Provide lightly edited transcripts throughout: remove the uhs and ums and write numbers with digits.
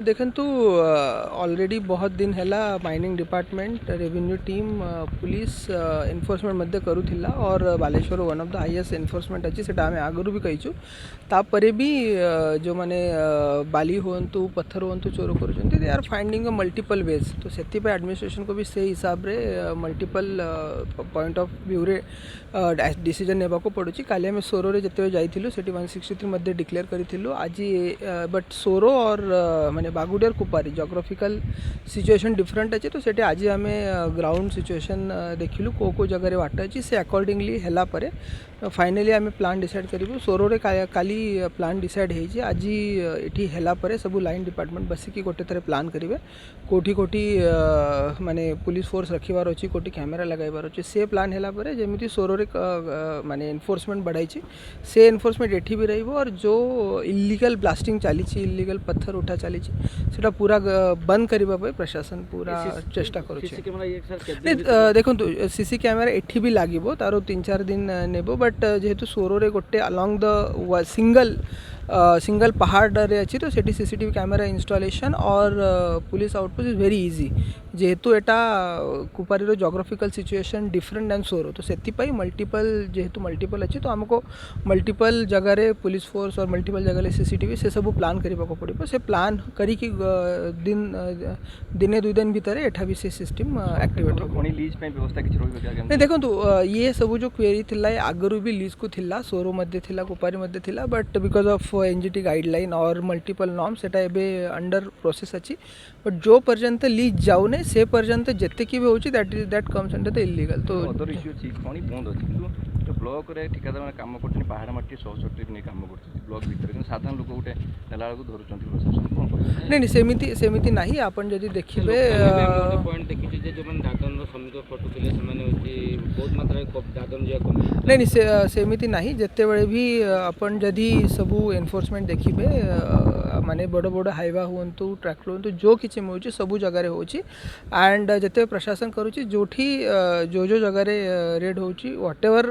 देखंतु ऑलरेडी बहुत दिन हैला mining department revenue team police enforcement मध्य करूथिला और Baleswar one of the highest enforcement अच्छी से आम आगु भी कहीचु तापरे भी जो मैंने बाली हुंतु पत्थर हुंतु चोर कर they are finding a multiple ways तो से एडमिनिस्ट्रेशन को भी से हिसाब रे मल्टीपल पॉइंट ऑफ व्यू रे डिसीजन नेबा को पड़ुची काली आम सोरो रे जते जाइथिलु सेठी 163 मध्ये डिक्लेयर करिथिलु आज बट सोरो और माने बागुडियार कुपारी जोग्राफिकल सिचुएशन डिफरेंट अच्छे तो सेठी आज आम ग्राउंड सिचुएशन देखिलु को जगह वाट अच्छी से अकॉर्डिंगली हैला परे फाइनली आम प्लान डिसाइड करूँ सोरो रे काली प्लान डिसाइड होती आज ये हैला परे सब लाइन डिपार्टमेंट बसिकी गोटे थर प्लान करेंगे कोठी कोठी माने पुलिस फोर्स रखिबार अच्छी कोठी कैमेरा लगाइबार अच्छे से प्लान हैला परे जेमिति सोरो रे माने एनफोर्समेंट बढ़ाई से एनफोर्समेंट एठी भी रहिबो और जो इल्लीगल ब्लास्टिंग चली इल्लीगल पत्थर उठा चली सेटा पूरा बंद करबा पे प्रशासन पूरा चेष्टा करू देखो सीसी कैमेरा एठी भी लागिबो तारो 3-4 दिन नेबो बट जेहेतु सोरो रे गोटे अलोंग द सिंगल पहाड़ रे अच्छी तो सेठी सीसीटीवी कैमेरा इंस्टॉलेशन और police outpost is very easy जेहेतु एटा कुपारी रो जोग्राफिकल सिचुएशन डिफरेंट एंड सोरो तो सेति पई मल्टीपल जेहेतु मल्टीपल अच्छी तो हमको मल्टीपल जगह रे पुलिस फोर्स और मल्टीपल जगह रे सीसीटीवी से सब प्लान करबा को पड़िबो से प्लान करी कि दिने 2 दिन भीतर एठा भी से सिस्टम एक्टिवेट कोनी लीज पे व्यवस्था किछ रोइबो क्या नहीं देखो ये सब जो क्वेरी थिला आगरू भी लीज को थिला सोरो मध्ये थिला कुपारी मध्ये थिला but because of NGT guideline और मल्टीपल नॉर्म्स सेटा एबे अंडर प्रोसेस अच्छी बट जो पर्यंत लीज जाऊ ने से पर्यंत जत्ते की भी होची that comes under the illegal तो अदर इश्यू छी कोनी बंद अछि किंतु जो ब्लॉक रे ठेकेदार माने काम करछन पहाड़ माटी 160 ने काम करछन ब्लॉक भीतर कि साधारण लोक उठे नेला को धरुचन प्रशासन कोन नहीं सेमिति नहीं आपण जदी देखिबे पॉइंट देखि जे जो मन दादन रो समिति फोटो थिले से माने होची बहुत मात्रा दादन जे कम नहीं सेमिति नहीं जत्ते बेले भी आपण जदी सबु एनफोर्समेंट देखिबे माने बड़ बड़ हाईवा हुंतु ट्रैक्टर हुंतु जो किछि होची सबु जगह रे होची एंड जते प्रशासन करूची जोठी जो जगह रे रेड होची व्हाटएवर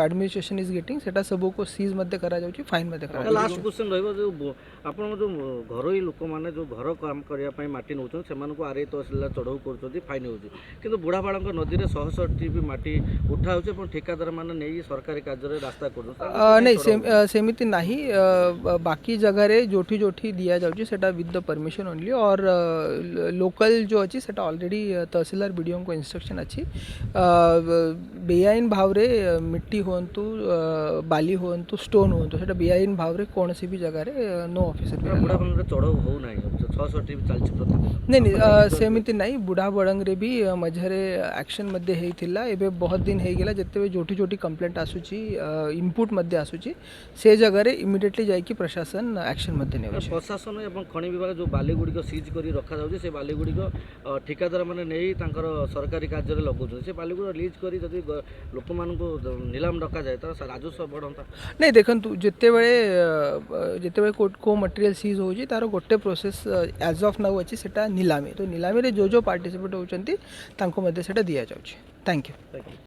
एडमिनिस्ट्रेशन इज गेटिंग सेटा सबु को सीज मध्ये करा जाउची फाइन मध्ये करा लास्ट क्वेश्चन रहबो जो आपण जो घरोई लोक माने जो घर काम करिया पई माटी नउछन सेमान को आरे तहसीलदार चढ़ाऊ करछथि फाइन होची किंतु बुढ़ा बाळंक नदी रे 160 भी माटी उठा होची पण ठेकेदार माने नेई सरकारी कार्य रे रास्ता करछन नहीं सेमिति नहीं बाकी जगह रे जोठी जोठी दिया जाउची सेटा विद द परमिशन ओनली और लोकल जो अच्छी सेटा ऑलरेडी तहसीलदार बीडीओ को इंस्ट्रक्शन अच्छी बेआईन भाव रे मिट्टी हुंतु बाली हुंतु स्टोन हुंतु सेटा बेआईन भाव रे कौन सी भी जगह रे नो ऑफिसर बुढ़ा बड़ंग चढ़ाऊ हो नाही 660 भी चलछि प्रति नहीं सेमिति नहीं बुढ़ा बड़ंग रे भी मझरे एक्शन मध्ये हेइथिला एबे बहुत दिन हे गेला जते जोठी जोठी कंप्लेंट आसुची इनपुट मध्ये आसुची से जगह रे इमिडिएटली जाई कि प्रशासन एक्शन मध्ये नेबे प्रशासन एवं खनि विभाग जो बाली गुडी को सीज करी रखा जाउची से बाली गुडी को ठेकेदार माने नेई तांकर सरकारी कार्य रे लगउछ से बाली गुडी लीज करी जदी लोक मान को नीलाम रखा जाए तो राजस्व बढ़ंता नहीं देखंतु जते बेले को मटेरियल सीज होची तार गोटे प्रोसेस एज ऑफ नाउ अछि सेटा नीलामी तो नीलामी रे जो पार्टिसिपेट होचंती तांको मध्ये सेटा दिया जाउची थैंक यू